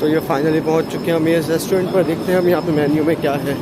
तो ये फाइनली पहुंच चुके हैं हम इस रेस्टोरेंट पर। देखते हैं हम यहाँ पे मेन्यू में क्या है।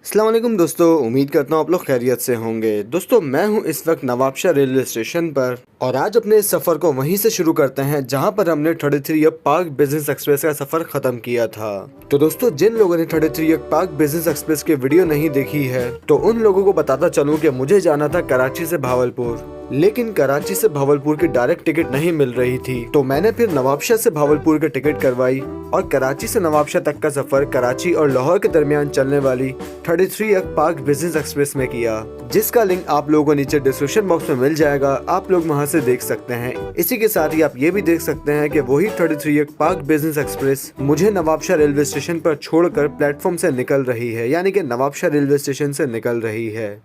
अस्सलाम वालेकुम दोस्तों, उम्मीद करता हूँ आप लोग खैरियत से होंगे। दोस्तों मैं हूँ इस वक्त नवाबशाह रेलवे स्टेशन पर और आज अपने इस सफ़र को वहीं से शुरू करते हैं जहाँ पर हमने 33 अप पाक बिजनेस एक्सप्रेस का सफ़र ख़त्म किया था। तो दोस्तों जिन लोगों ने 33 अप पाक बिजनेस एक्सप्रेस की वीडियो नहीं देखी है तो उन लोगों को बताता चलूँ कि मुझे जाना था कराची से भावलपुर, लेकिन कराची से भावलपुर की डायरेक्ट टिकट नहीं मिल रही थी। तो मैंने फिर नवाबशाह से भावलपुर की टिकट करवाई और कराची से नवाबशाह तक का सफर कराची और लाहौर के दरमियान चलने वाली 33 अक पाक बिजनेस एक्सप्रेस में किया, जिसका लिंक आप लोगों को नीचे डिस्क्रिप्शन बॉक्स में मिल जाएगा। आप लोग वहां से देख सकते हैं। इसी के साथ ही आप ये भी देख सकते हैं कि वही 33 अक पाक बिजनेस एक्सप्रेस मुझे नवाबशाह रेलवे स्टेशन पर छोड़कर प्लेटफॉर्म से निकल रही है, यानी कि नवाबशाह रेलवे स्टेशन से निकल रही है।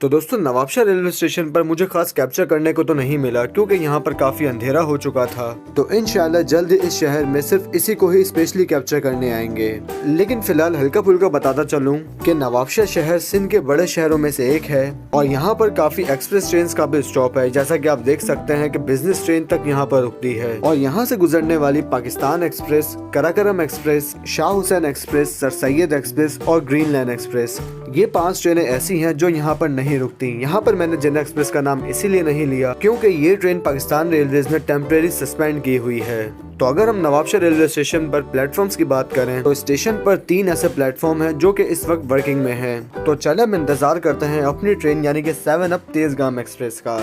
तो दोस्तों नवाबशाह रेलवे स्टेशन पर मुझे खास कैप्चर करने को तो नहीं मिला क्योंकि यहाँ पर काफी अंधेरा हो चुका था। तो इंशाल्लाह जल्द इस शहर में सिर्फ इसी को ही स्पेशली कैप्चर करने आएंगे। लेकिन फिलहाल हल्का फुल्का बताता चलूँ कि नवाबशाह शहर सिंध के बड़े शहरों में से एक है और यहाँ पर काफी एक्सप्रेस ट्रेन का भी स्टॉप है। जैसा की आप देख सकते हैं कि बिजनेस ट्रेन तक यहाँ पर रुकती है और यहाँ से गुजरने वाली Pakistan express, Karakoram express, Shah Hussain express, sir Syed express और ग्रीन लाइन एक्सप्रेस, ये 5 ट्रेनें ऐसी हैं जो यहाँ पर नहीं रुकती। यहाँ पर मैंने जिन्ना एक्सप्रेस का नाम इसीलिए नहीं लिया क्योंकि ये ट्रेन पाकिस्तान रेलवेज ने टेम्परेरी सस्पेंड की हुई है। तो अगर हम नवाबशाह रेलवे स्टेशन पर प्लेटफॉर्म्स की बात करें तो स्टेशन पर 3 ऐसे प्लेटफॉर्म हैं जो कि इस वक्त वर्किंग में हैं। तो चले हम इंतजार करते हैं अपनी ट्रेन यानी कि 7 अप तेजगाम एक्सप्रेस का।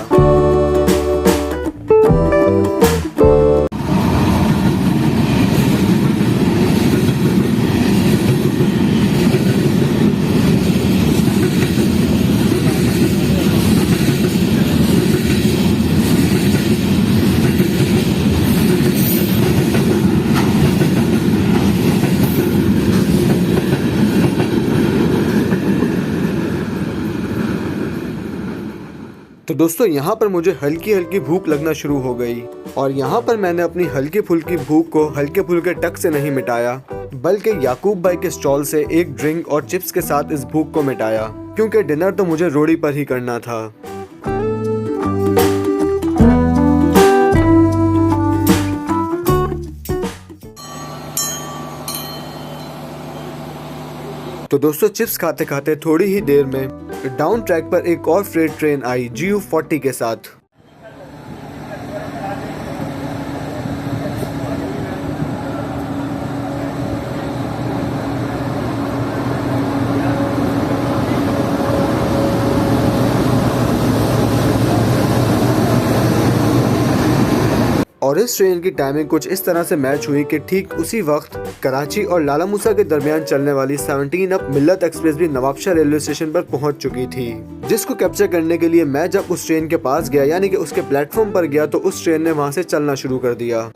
तो दोस्तों यहाँ पर मुझे हल्की हल्की भूख लगना शुरू हो गई और यहाँ पर मैंने अपनी हल्की फुल्की भूख को हल्के फुल्के टक से नहीं मिटाया बल्कि याकूब भाई के स्टॉल से एक ड्रिंक और चिप्स के साथ इस भूख को मिटाया क्योंकि डिनर तो मुझे रोटी पर ही करना था। तो दोस्तों चिप्स खाते खाते थोड़ी ही देर में डाउन ट्रैक पर एक और फ्रेट ट्रेन आई GU40 के साथ। और इस ट्रेन की टाइमिंग कुछ इस तरह से मैच हुई कि ठीक उसी वक्त कराची और लाला मूसा के दरमियान चलने वाली 17 अप मिल्लत एक्सप्रेस भी नवाबशाह रेलवे स्टेशन पर पहुंच चुकी थी, जिसको कैप्चर करने के लिए मैं जब उस ट्रेन के पास गया यानी कि उसके प्लेटफॉर्म पर गया तो उस ट्रेन ने वहां से चलना शुरू कर दिया।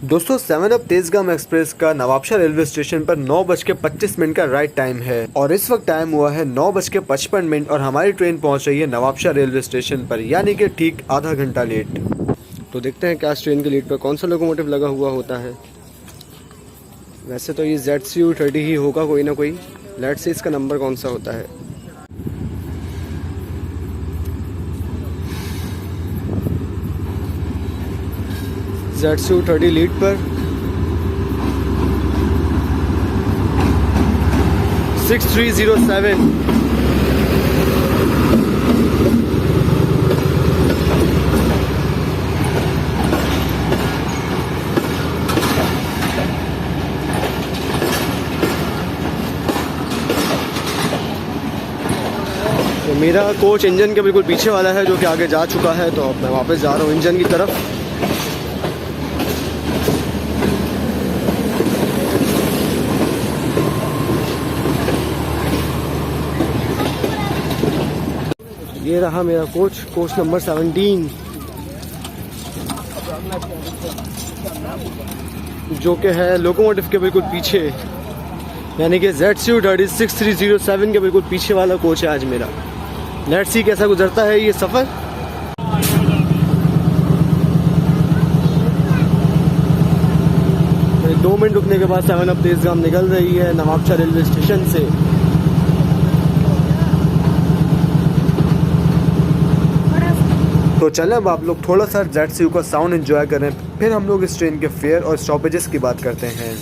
दोस्तों 7 अप तेजगाम एक्सप्रेस का नवाबशाह रेलवे स्टेशन पर 9:25 का राइट टाइम है और इस वक्त टाइम हुआ है 9:55 और हमारी ट्रेन पहुंच रही है नवाबशाह रेलवे स्टेशन पर, यानी कि ठीक आधा घंटा लेट। तो देखते हैं क्या इस ट्रेन के लीड पर कौन सा लोकोमोटिव लगा हुआ होता है। वैसे तो ये ZCU30 ही होगा कोई ना कोई। लेट्स से इसका नंबर कौन सा होता है। ZCU30 लीड पर 6307। तो मेरा कोच इंजन के बिल्कुल पीछे वाला है जो कि आगे जा चुका है, तो अब मैं वापस जा रहा हूँ इंजन की तरफ। ये रहा मेरा कोच नंबर 17, जो कि है लोकोमोटिव के बिल्कुल पीछे, यानी कि ZCU30 6307 के बिल्कुल पीछे वाला कोच है आज मेरा। लेट्स सी कैसा गुजरता है ये सफ़र। तो 2 मिनट रुकने के बाद 7 अप तेजगाम निकल रही है नवाबशाह रेलवे स्टेशन से। तो चलें अब आप लोग थोड़ा सा ZCU का साउंड एंजॉय करें, फिर हम लोग इस ट्रेन के फेयर और स्टॉपेजेस की बात करते हैं।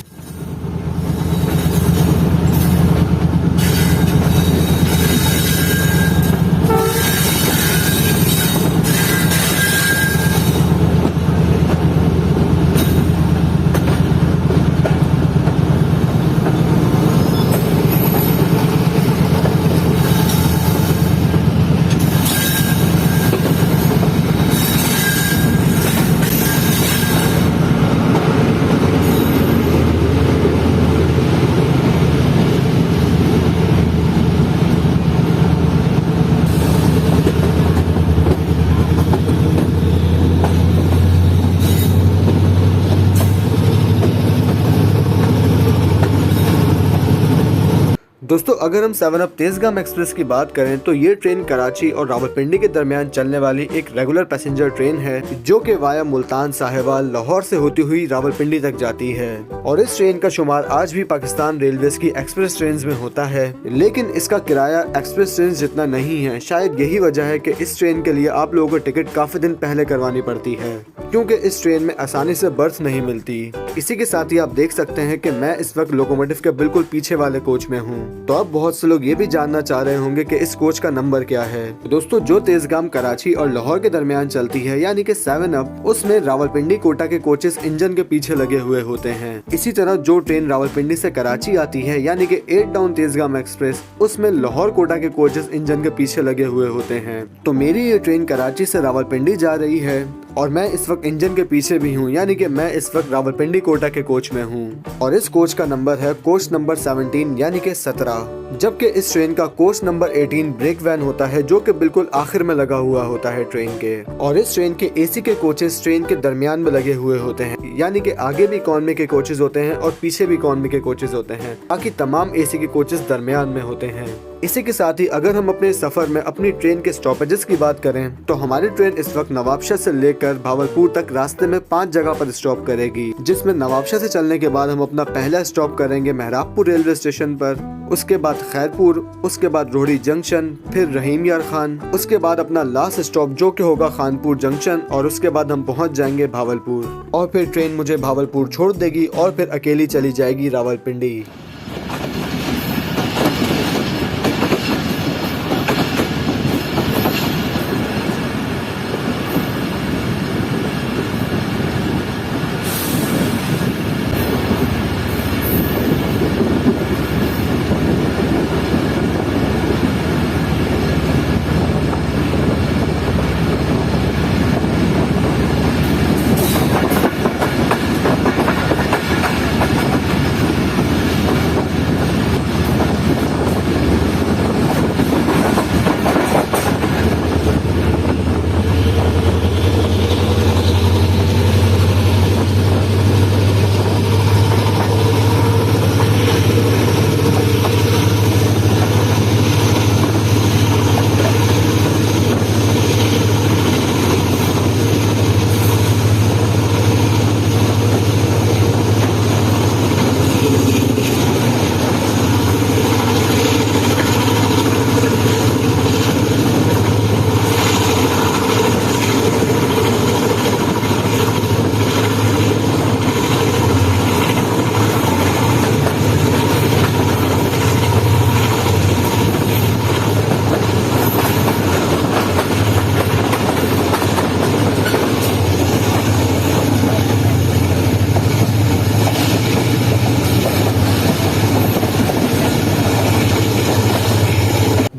दोस्तों अगर हम 7 अप तेजगाम एक्सप्रेस की बात करें तो ये ट्रेन कराची और रावलपिंडी के दरमियान चलने वाली एक रेगुलर पैसेंजर ट्रेन है, जो कि वाया मुल्तान, साहिवाल, लाहौर से होती हुई रावलपिंडी तक जाती है। और इस ट्रेन का शुमार आज भी पाकिस्तान रेलवेज की एक्सप्रेस ट्रेन में होता है, लेकिन इसका किराया एक्सप्रेस ट्रेन जितना नहीं है। शायद यही वजह है कि इस ट्रेन के लिए आप लोगों को टिकट काफी दिन पहले करवानी पड़ती है, क्योंकि इस ट्रेन में आसानी से बर्थ नहीं मिलती। इसी के साथ ही आप देख सकते हैं कि मैं इस वक्त लोकोमोटिव के बिल्कुल पीछे वाले कोच में हूँ। तो अब बहुत से लोग ये भी जानना चाह रहे होंगे कि इस कोच का नंबर क्या है। दोस्तों जो तेजगाम कराची और लाहौर के दरमियान चलती है, यानी कि 7 अप, उसमें रावलपिंडी कोटा के कोचेस इंजन के पीछे लगे हुए होते हैं। इसी तरह जो ट्रेन रावलपिंडी से कराची आती है, यानी कि 8 टाउन तेजगाम एक्सप्रेस, उसमें लाहौर कोटा के कोचेस इंजन के पीछे लगे हुए होते हैं। तो मेरी ये ट्रेन कराची से रावलपिंडी जा रही है और मैं इस वक्त इंजन के पीछे भी हूँ, यानी कि मैं इस वक्त रावलपिंडी कोटा के कोच में हूँ। और इस कोच का नंबर है कोच नंबर 17, यानी कि 17। जबकि इस ट्रेन का कोच नंबर 18 ब्रेक वैन होता है, जो कि बिल्कुल आखिर में लगा हुआ होता है ट्रेन के। और इस ट्रेन के एसी के कोचेस ट्रेन के दरमियान में लगे हुए होते हैं, यानी कि आगे भी इकॉनमी के कोचेस होते हैं और पीछे भी इकॉनमी के कोचेस होते हैं, बाकी तमाम एसी के कोचेस दरमियान में होते हैं। इसी के साथ ही अगर हम अपने सफर में अपनी ट्रेन के स्टॉपेजेस की बात करें तो हमारी ट्रेन इस वक्त नवाबशाह से लेकर भावलपुर तक रास्ते में 5 जगह पर स्टॉप करेगी, जिसमें नवाबशाह से चलने के बाद हम अपना पहला स्टॉप करेंगे मेहराबपुर रेलवे स्टेशन पर, उसके बाद खैरपुर, उसके बाद रोहड़ी जंक्शन, फिर रहीम यार खान, उसके बाद अपना लास्ट स्टॉप जो कि होगा खानपुर जंक्शन, और उसके बाद हम पहुंच जाएंगे भावलपुर। और फिर ट्रेन मुझे भावलपुर छोड़ देगी और फिर अकेली चली जाएगी रावलपिंडी।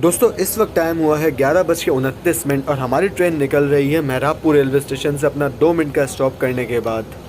दोस्तों इस वक्त टाइम हुआ है 11:29 और हमारी ट्रेन निकल रही है मेहराबपुर रेलवे स्टेशन से अपना 2 मिनट का स्टॉप करने के बाद।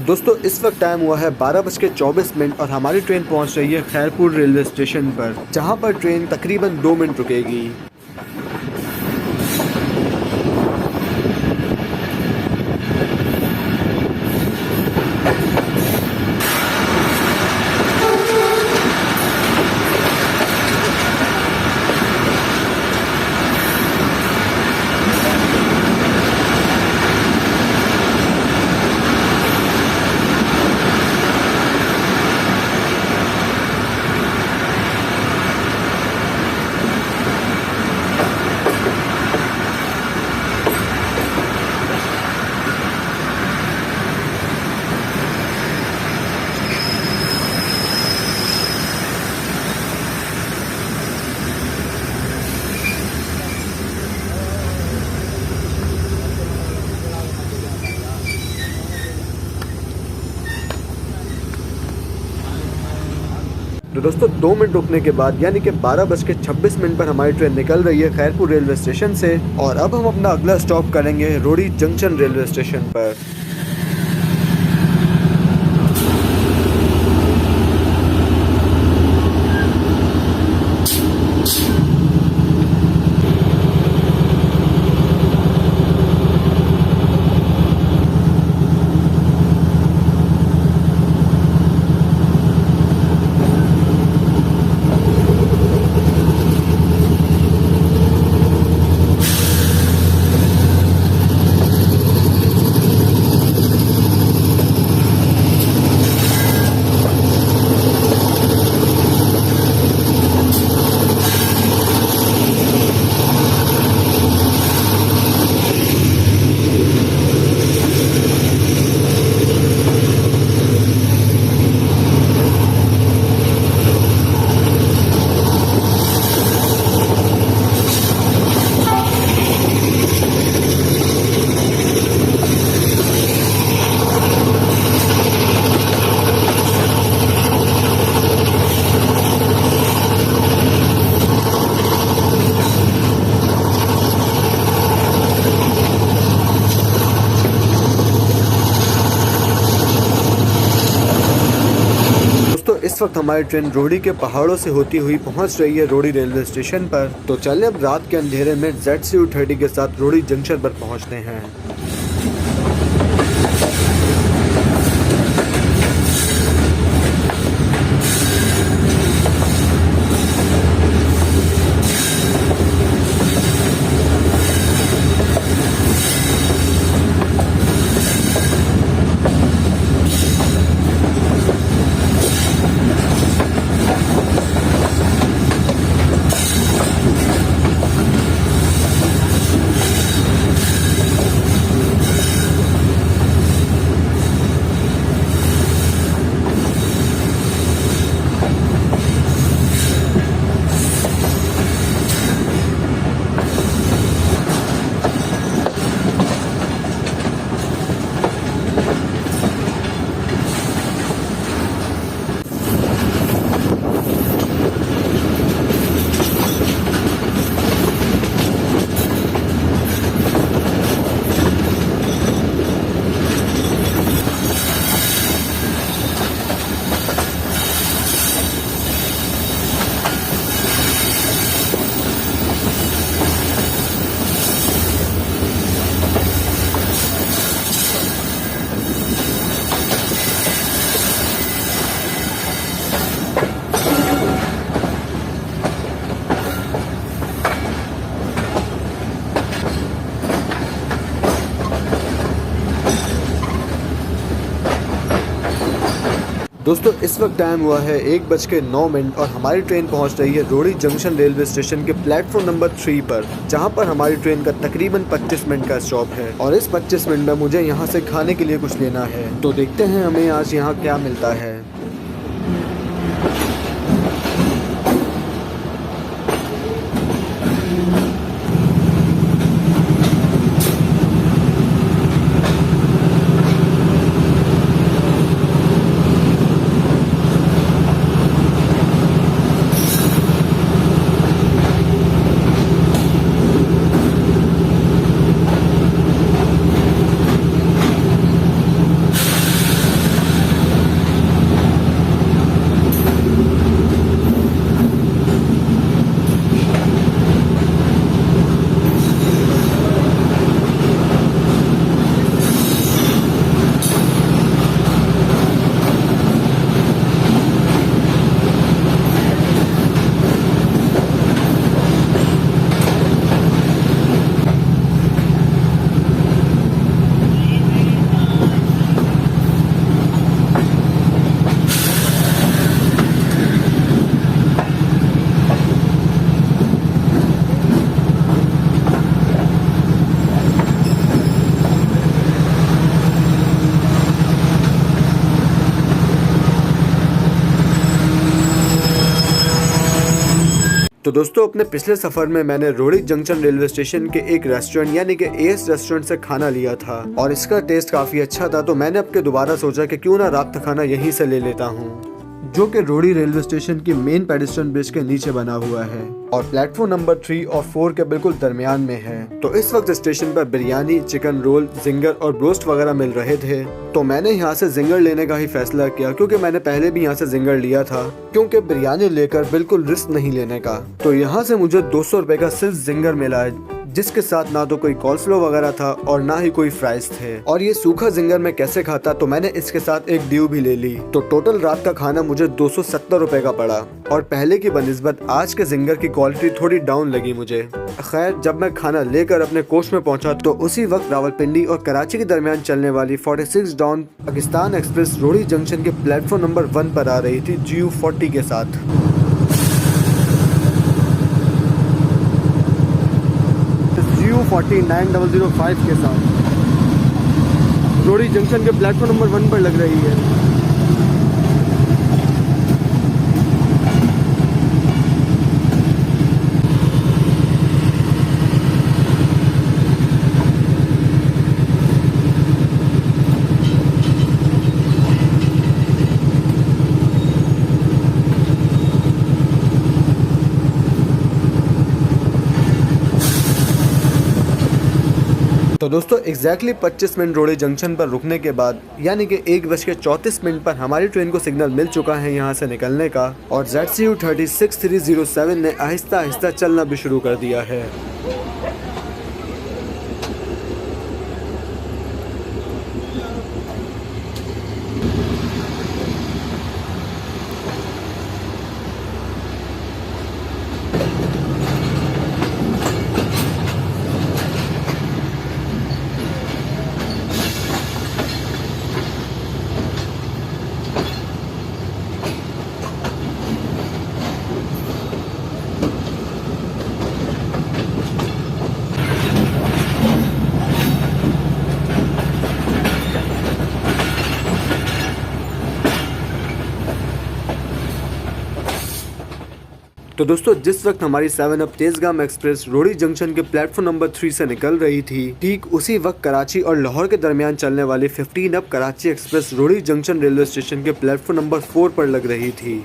दोस्तों इस वक्त टाइम हुआ है 12:24 और हमारी ट्रेन पहुंच रही है खैरपुर रेलवे स्टेशन पर, जहां पर ट्रेन तकरीबन 2 मिनट रुकेगी। तो दोस्तों 2 मिनट रुकने के बाद यानी कि 12:26 पर हमारी ट्रेन निकल रही है खैरपुर रेलवे स्टेशन से और अब हम अपना अगला स्टॉप करेंगे रोड़ी जंक्शन रेलवे स्टेशन पर। इस वक्त हमारी ट्रेन रोड़ी के पहाड़ों से होती हुई पहुंच रही है रोड़ी रेलवे स्टेशन पर। तो चलिए अब रात के अंधेरे में ZCU30 के साथ रोड़ी जंक्शन पर पहुंचते हैं। दोस्तों इस वक्त टाइम हुआ है 1:09 और हमारी ट्रेन पहुंच रही है रोड़ी जंक्शन रेलवे स्टेशन के प्लेटफॉर्म नंबर 3 पर, जहां पर हमारी ट्रेन का तकरीबन 25 मिनट का स्टॉप है और इस 25 मिनट में मुझे यहां से खाने के लिए कुछ लेना है। तो देखते हैं हमें आज यहां क्या मिलता है। तो दोस्तों अपने पिछले सफर में मैंने रोड़ी जंक्शन रेलवे स्टेशन के एक रेस्टोरेंट यानी कि एएस रेस्टोरेंट से खाना लिया था और इसका टेस्ट काफी अच्छा था। तो मैंने अब के दोबारा सोचा कि क्यों ना रात खाना यहीं से ले लेता हूँ, जो कि रोड़ी रेलवे स्टेशन की मेन पेडिस्ट्रियन ब्रिज के नीचे बना हुआ है और प्लेटफॉर्म नंबर 3 और 4 के बिल्कुल दरमियान में है। तो इस वक्त स्टेशन पर बिरयानी, चिकन रोल, जिंगर और ब्रोस्ट वगैरह मिल रहे थे। तो मैंने यहाँ से जिंगर लेने का ही फैसला किया, क्योंकि मैंने पहले भी यहाँ से जिंगर लिया था, क्योंकि बिरयानी लेकर बिल्कुल रिस्क नहीं लेने का। तो यहाँ से मुझे 200 रुपए का सिर्फ जिंगर मिला है, जिसके साथ ना तो कोई कॉल्स्लो वगैरह था और ना ही कोई फ्राइज थे। और ये सूखा जिंगर मैं कैसे खाता, तो मैंने इसके साथ एक ड्यू भी ले ली। तो टोटल रात का खाना मुझे 270 रुपए का पड़ा और पहले की बनिस्बत आज के जिंगर की क्वालिटी थोड़ी डाउन लगी मुझे। खैर जब मैं खाना लेकर अपने कोच में पहुंचा तो उसी वक्त रावलपिंडी और कराची के दरमियान चलने वाली 46 डाउन पाकिस्तान एक्सप्रेस रोड़ी जंक्शन के प्लेटफॉर्म नंबर 1 पर आ रही थी GU40 के साथ। GU40 9005 के साथ रोड़ी जंक्शन के प्लेटफॉर्म नंबर 1 पर लग रही है। तो दोस्तों एग्जैक्टली 25 मिनट रोड़ी जंक्शन पर रुकने के बाद यानी कि 1:34 पर हमारी ट्रेन को सिग्नल मिल चुका है यहाँ से निकलने का और ZCU30 6307 ने आहिस्ता आहिस्ता चलना भी शुरू कर दिया है। तो दोस्तों जिस वक्त हमारी 7 अप तेजगाम एक्सप्रेस रोड़ी जंक्शन के प्लेटफॉर्म नंबर 3 से निकल रही थी, ठीक उसी वक्त कराची और लाहौर के दरमियान चलने वाली 15 अप कराची एक्सप्रेस रोड़ी जंक्शन रेलवे स्टेशन के प्लेटफॉर्म नंबर 4 पर लग रही थी।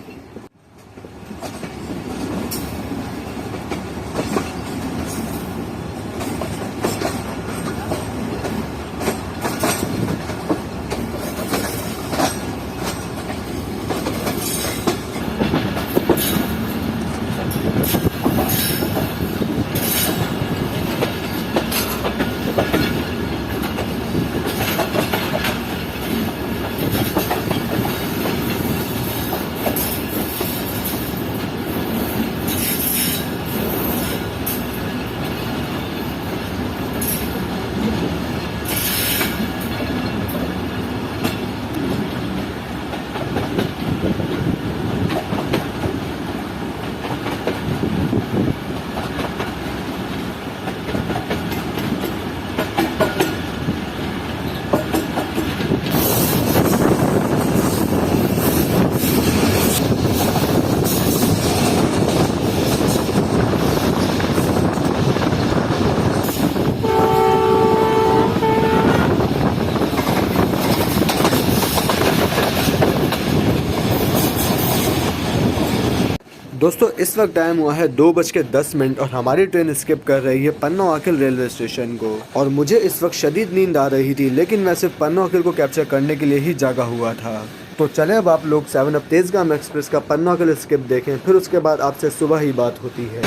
दोस्तों इस वक्त टाइम हुआ है 2:10 और हमारी ट्रेन स्किप कर रही है पन्ना आकिल रेलवे स्टेशन को। और मुझे इस वक्त शदीद नींद आ रही थी, लेकिन मैं सिर्फ पन्ना आकिल को कैप्चर करने के लिए ही जागा हुआ था। तो चले अब आप लोग 7 अप तेजगाम एक्सप्रेस का पन्ना आकिल स्किप देखें, फिर उसके बाद आपसे सुबह ही बात होती है।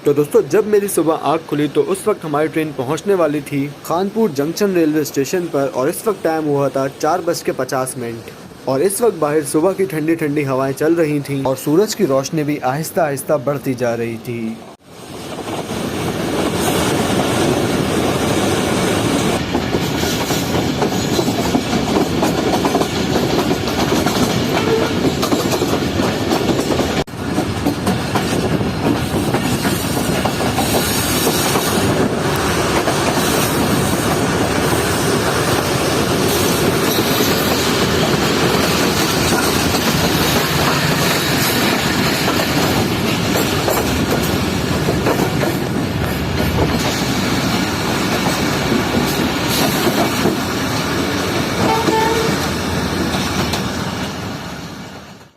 तो दोस्तों जब मेरी सुबह आँख खुली तो उस वक्त हमारी ट्रेन पहुंचने वाली थी खानपुर जंक्शन रेलवे स्टेशन पर, और इस वक्त टाइम हुआ था 4:50 और इस वक्त बाहर सुबह की ठंडी ठंडी हवाएं चल रही थीं और सूरज की रोशनी भी आहिस्ता आहिस्ता बढ़ती जा रही थी।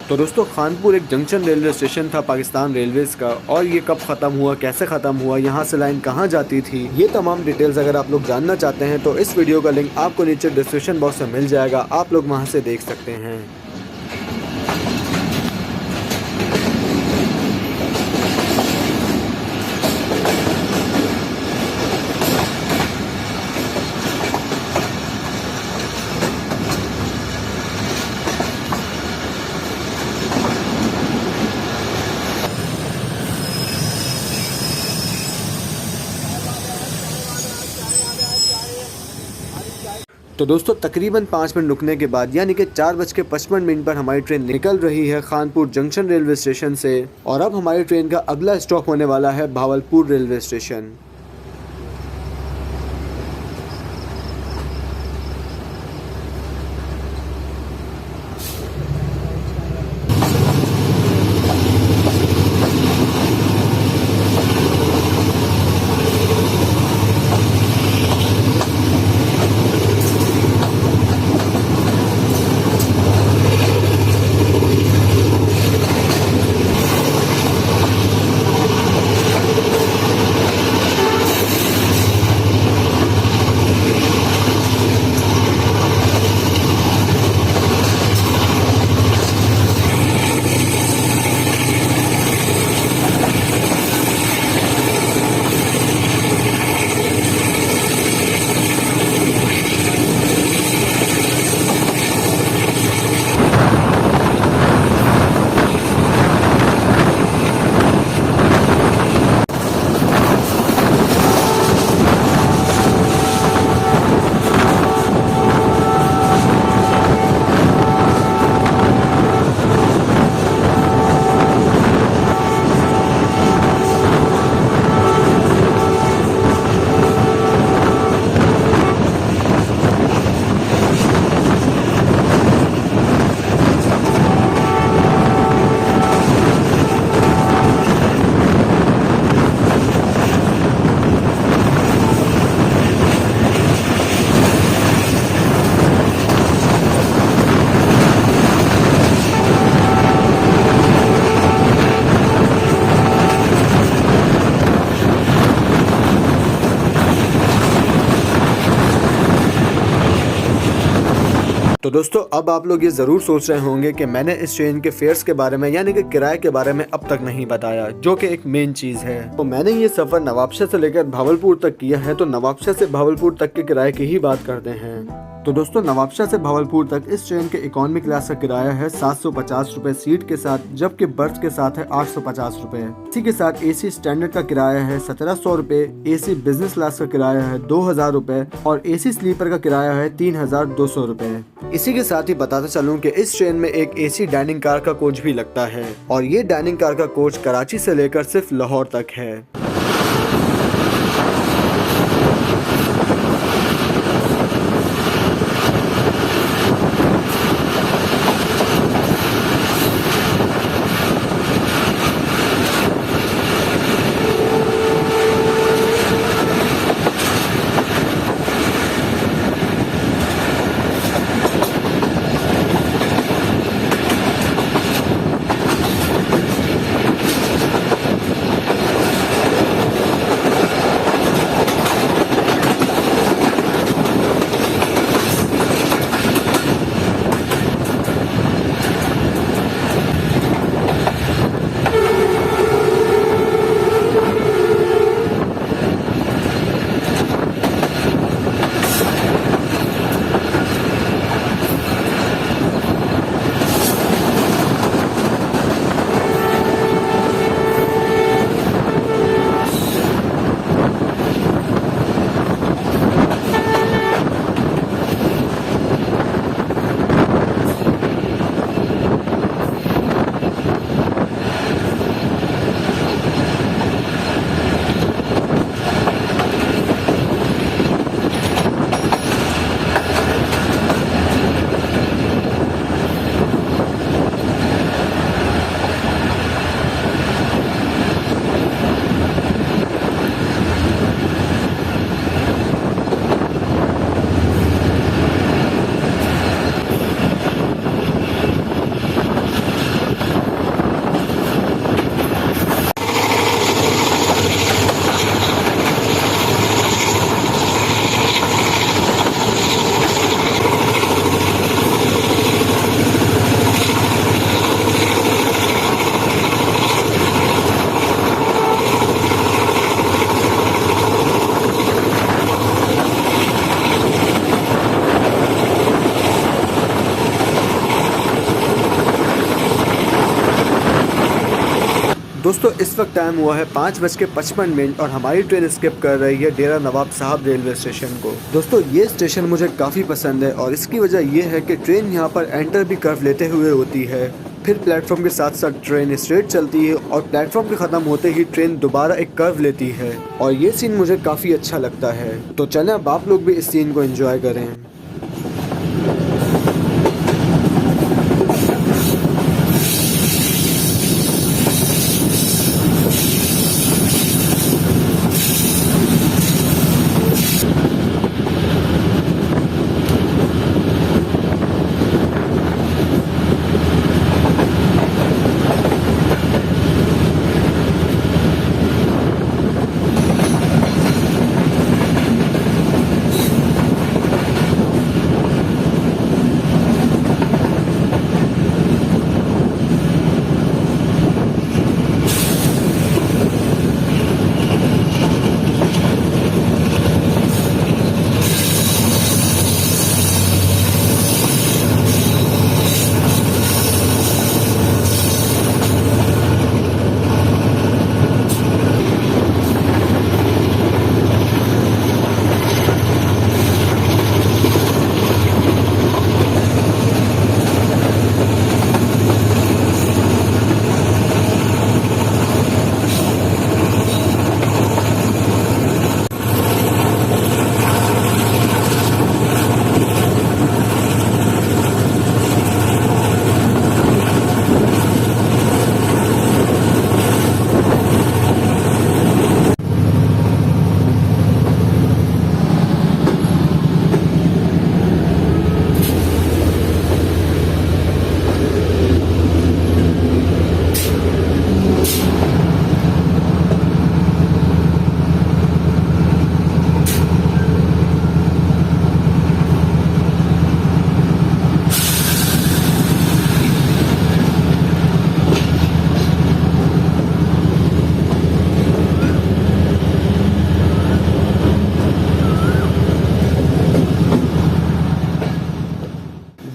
तो दोस्तों खानपुर एक जंक्शन रेलवे स्टेशन था पाकिस्तान रेलवेज का, और ये कब ख़त्म हुआ, कैसे ख़त्म हुआ, यहाँ से लाइन कहाँ जाती थी, ये तमाम डिटेल्स अगर आप लोग जानना चाहते हैं तो इस वीडियो का लिंक आपको नीचे डिस्क्रिप्शन बॉक्स में मिल जाएगा, आप लोग वहाँ से देख सकते हैं। तो दोस्तों तकरीबन 5 मिनट रुकने के बाद यानी कि 4:55 पर हमारी ट्रेन निकल रही है खानपुर जंक्शन रेलवे स्टेशन से, और अब हमारी ट्रेन का अगला स्टॉप होने वाला है भावलपुर रेलवे स्टेशन। तो दोस्तों अब आप लोग ये जरूर सोच रहे होंगे कि मैंने इस ट्रेन के फेयर्स के बारे में यानी कि किराए के बारे में अब तक नहीं बताया, जो कि एक मेन चीज है। तो मैंने ये सफर नवाबशाह से लेकर भावलपुर तक किया है, तो नवाबशाह से भावलपुर तक के किराए की ही बात करते हैं। तो दोस्तों नवाबशाह से भावलपुर तक इस ट्रेन के इकोनॉमी क्लास का किराया है 750 रुपए सीट के साथ, जबकि बर्थ के साथ है 850 रुपए। इसी के साथ एसी स्टैंडर्ड का किराया है 1700 रुपए, एसी बिजनेस क्लास का किराया है 2000 रुपए और एसी स्लीपर का किराया है 3200 रुपए। इसी के साथ ही बताता चलूं कि इस ट्रेन में एक एसी डाइनिंग कार का कोच भी लगता है और ये डाइनिंग कार का कोच कराची से लेकर सिर्फ लाहौर तक है। दोस्तों इस वक्त टाइम हुआ है 5:55 और हमारी ट्रेन स्किप कर रही है डेरा नवाब साहब रेलवे स्टेशन को। दोस्तों ये स्टेशन मुझे काफ़ी पसंद है और इसकी वजह ये है कि ट्रेन यहाँ पर एंटर भी कर्व लेते हुए होती है, फिर प्लेटफॉर्म के साथ साथ ट्रेन स्ट्रेट चलती है और प्लेटफॉर्म के ख़त्म होते ही ट्रेन दोबारा एक कर्व लेती है और ये सीन मुझे काफ़ी अच्छा लगता है। तो चलें अब आप लोग भी इस सीन को एंजॉय करें।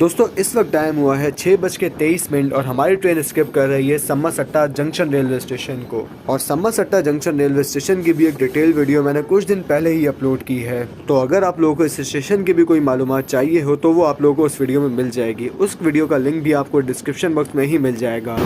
दोस्तों इस वक्त टाइम हुआ है 6:23 और हमारी ट्रेन स्किप कर रही है सम्मासट्टा जंक्शन रेलवे स्टेशन को। और सम्मासट्टा जंक्शन रेलवे स्टेशन की भी एक डिटेल वीडियो मैंने कुछ दिन पहले ही अपलोड की है। तो अगर आप लोगों को इस स्टेशन की भी कोई मालूमात चाहिए हो तो वो आप लोगों को उस वीडियो में मिल जाएगी। उस वीडियो का लिंक भी आपको डिस्क्रिप्शन बॉक्स में ही मिल जाएगा।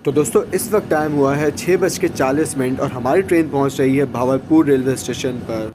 तो दोस्तों इस वक्त टाइम हुआ है 6:40 और हमारी ट्रेन पहुंच रही है भावलपुर रेलवे स्टेशन पर।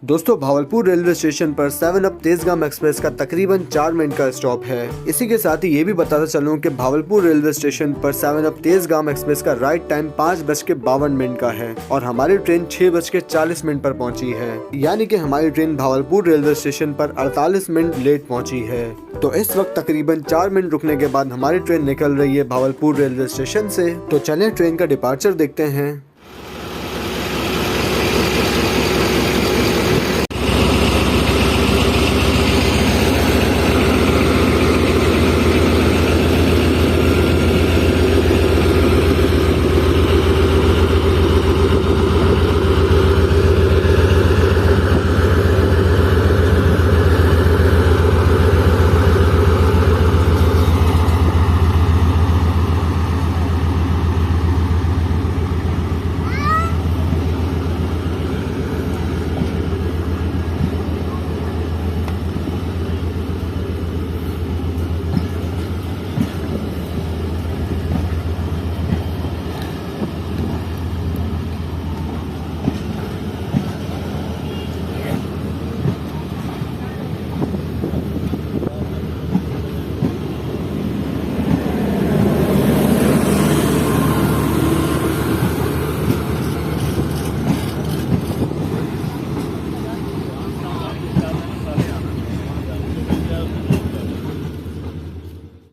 दोस्तों भावलपुर रेलवे स्टेशन पर 7 अप तेजगाम एक्सप्रेस का तकरीबन 4 मिनट का स्टॉप है। इसी के साथ ही ये भी बताता चलूं कि भावलपुर रेलवे स्टेशन पर 7 अप तेजगाम एक्सप्रेस का राइट टाइम 5:52 का है और हमारी ट्रेन 6:40 पर पहुंची है। यानी कि हमारी ट्रेन भावलपुर रेलवे स्टेशन पर 48 मिनट लेट पहुंची है। तो इस वक्त तकरीबन 4 मिनट रुकने के बाद हमारी ट्रेन निकल रही है भावलपुर रेलवे स्टेशन से। तो चलें ट्रेन का डिपार्चर देखते हैं।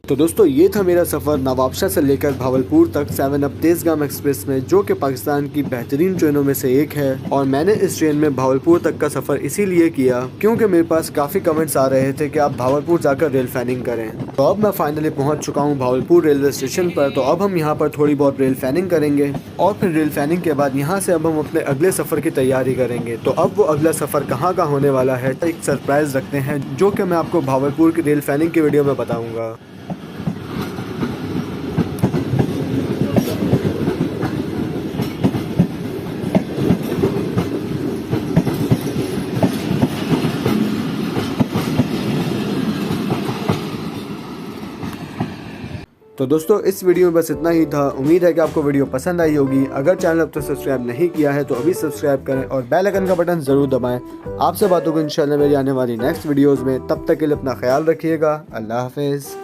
तो दोस्तों ये था मेरा सफ़र नवाबशाह से लेकर भावलपुर तक 7 अप तेजगाम एक्सप्रेस में, जो कि पाकिस्तान की बेहतरीन ट्रेनों में से एक है। और मैंने इस ट्रेन में भावलपुर तक का सफ़र इसीलिए किया क्योंकि मेरे पास काफ़ी कमेंट्स आ रहे थे कि आप भावलपुर जाकर रेल फैनिंग करें। तो अब मैं फाइनली पहुंच चुका हूं भावलपुर रेलवे स्टेशन पर। तो अब हम यहां पर थोड़ी बहुत रेल फैनिंग करेंगे और फिर रेल फैनिंग के बाद यहां से अब हम अपने अगले सफ़र की तैयारी करेंगे। तो अब वो अगला सफ़र कहाँ का होने वाला है, एक सरप्राइज रखते हैं जो कि मैं आपको भावलपुर की रेल फैनिंग की वीडियो में बताऊँगा। तो दोस्तों इस वीडियो में बस इतना ही था। उम्मीद है कि आपको वीडियो पसंद आई होगी। अगर चैनल अब तक सब्सक्राइब नहीं किया है तो अभी सब्सक्राइब करें और बेल आइकन का बटन ज़रूर दबाएं। आपसे बात होगी इंशाल्लाह मेरी आने वाली नेक्स्ट वीडियोज़ में। तब तक के लिए अपना ख्याल रखिएगा। अल्लाह हाफिज़।